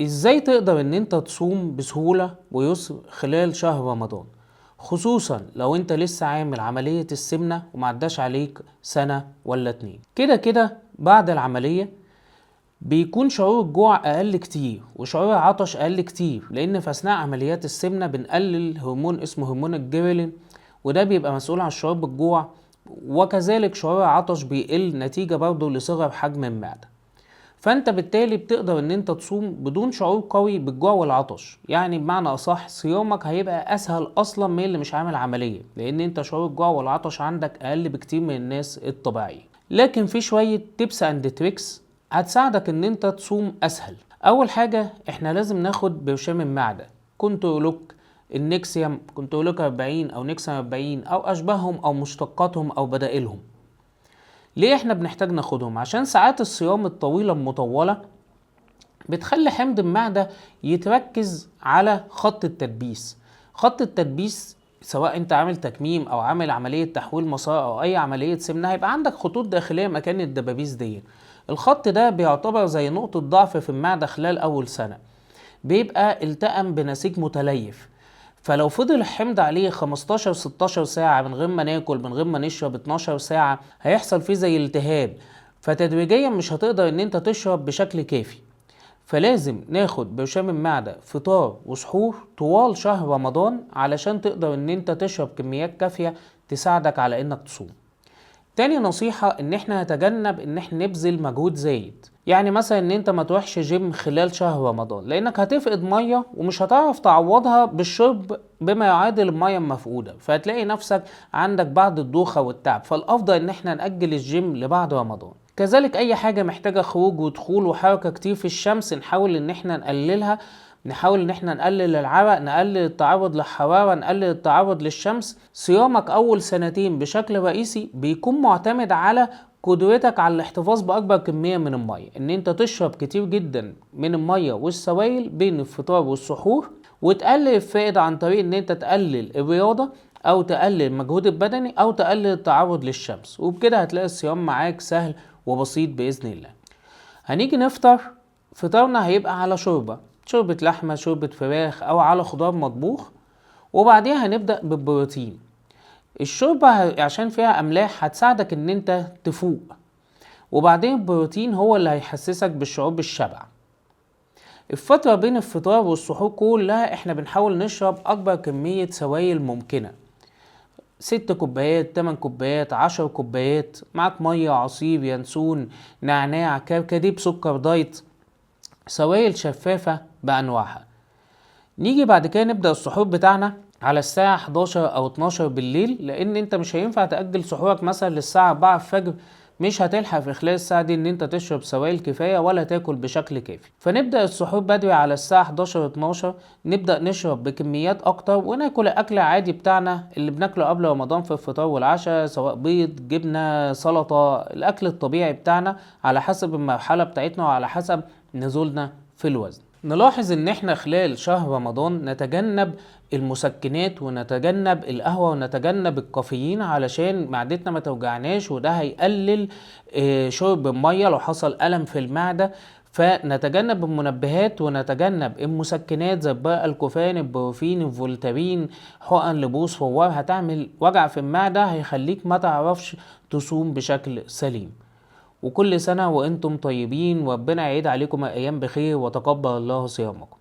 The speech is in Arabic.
ازاي تقدر ان انت تصوم بسهولة ويسر خلال شهر رمضان، خصوصا لو انت لسه عامل عملية السمنة ومعداش عليك سنة ولا 2؟ كده كده بعد العملية بيكون شعور الجوع اقل كتير وشعور العطش اقل كتير، لان في اثناء عمليات السمنة بنقلل هرمون اسمه هرمون الجريلين، وده بيبقى مسؤول عن الشعور بالجوع، وكذلك شعور العطش بيقل نتيجة برضه لصغر حجم المعدة. فانت بالتالي بتقدر ان انت تصوم بدون شعور قوي بالجوع والعطش، يعني بمعنى اصح صيامك هيبقى اسهل اصلا من اللي مش عامل عملية، لان انت شعور الجوع والعطش عندك اقل بكتير من الناس الطبيعية. لكن في شوية تيبس اند تريكس هتساعدك ان انت تصوم اسهل. اول حاجة احنا لازم ناخد برشام المعدة، كنترولوك، النكسيوم، كنترولوك 40 او نكسيوم 40 او اشباههم او مشتقاتهم او بدائلهم. ليه احنا بنحتاج ناخدهم؟ عشان ساعات الصيام الطويلة المطولة بتخلي حمض المعدة يتركز على خط التدبيس. خط التدبيس سواء انت عامل تكميم او عامل عملية تحويل مسار او اي عملية سمنة، هيبقى عندك خطوط داخلية مكان الدبابيس دي. الخط ده بيعتبر زي نقطة ضعف في المعدة خلال اول سنة، بيبقى التئم بنسيج متليف. فلو فضل الحمض عليه 15 16 ساعة من غير ما ناكل من غير ما نشرب 12 ساعة، هيحصل فيه زي التهاب، فتدريجيا مش هتقدر ان انت تشرب بشكل كافي. فلازم ناخد برشام المعدة فطار وسحور طوال شهر رمضان علشان تقدر ان انت تشرب كميات كافية تساعدك على انك تصوم. تاني نصيحة ان احنا نتجنب ان احنا نبذل مجهود زايد، يعني مثلا ان انت ما تروحش جيم خلال شهر رمضان، لانك هتفقد مية ومش هتعرف تعوضها بالشرب بما يعادل المية المفقودة، فهتلاقي نفسك عندك بعض الدوخة والتعب. فالافضل ان احنا نأجل الجيم لبعد رمضان. كذلك اي حاجة محتاجة خروج ودخول وحركة كتير في الشمس نحاول ان احنا نقللها، نحاول ان احنا نقلل العرق، نقلل التعرض للحرارة، نقلل التعرض للشمس. صيامك اول سنتين بشكل رئيسي بيكون معتمد على قدرتك على الاحتفاظ باكبر كمية من المية، ان انت تشرب كتير جدا من المية والسوائل بين الفطار والسحور، وتقلل الفائدة عن طريق ان انت تقلل الرياضة او تقلل المجهود البدني او تقلل التعرض للشمس، وبكده هتلاقي الصيام معاك سهل وبسيط بإذن الله. هنيجي نفطر، فطارنا هيبقى على شوربة لحمة، شوربة فراخ أو على خضار مطبوخ، وبعديها هنبدأ بالبروتين. الشوربة عشان فيها أملاح هتساعدك إن أنت تفوق، وبعدين البروتين هو اللي هيحسسك بالشعور بالشبع. الفترة بين الفطار والسحور كلها احنا بنحاول نشرب أكبر كمية سوائل ممكنة، 6 كوبايات، 8 كوبايات، 10 كوبايات، معاك مية، عصير ينسون، نعناع، كركديه، سكر دايت، سوائل شفافة بأنواعها. نيجي بعد كده نبدأ السحور بتاعنا على الساعة 11 أو 12 بالليل، لأن أنت مش هينفع تأجل سحورك مثلا للساعة 4 الفجر، مش هتلحق في خلال الساعة دي ان انت تشرب سوائل كفاية ولا تاكل بشكل كافي. فنبدأ السحور بدري على الساعة 11 12، نبدأ نشرب بكميات اكتر وناكل الاكل عادي بتاعنا اللي بناكله قبل رمضان في الفطار والعشاء، سواء بيض، جبنة، سلطة، الاكل الطبيعي بتاعنا على حسب المرحلة بتاعتنا وعلى حسب نزولنا في الوزن. نلاحظ ان احنا خلال شهر رمضان نتجنب المسكنات ونتجنب القهوة ونتجنب الكافيين علشان معدتنا ما توجعناش، وده هيقلل شرب المية لو حصل ألم في المعدة. فنتجنب المنبهات ونتجنب المسكنات زي بقى الكوفان، البروفين، الفولتارين، حقن لبوس فوار هتعمل وجع في المعدة هيخليك ما تعرفش تصوم بشكل سليم. وكل سنة وانتم طيبين، وربنا يعيد عليكم ايام بخير وتقبل الله صيامكم.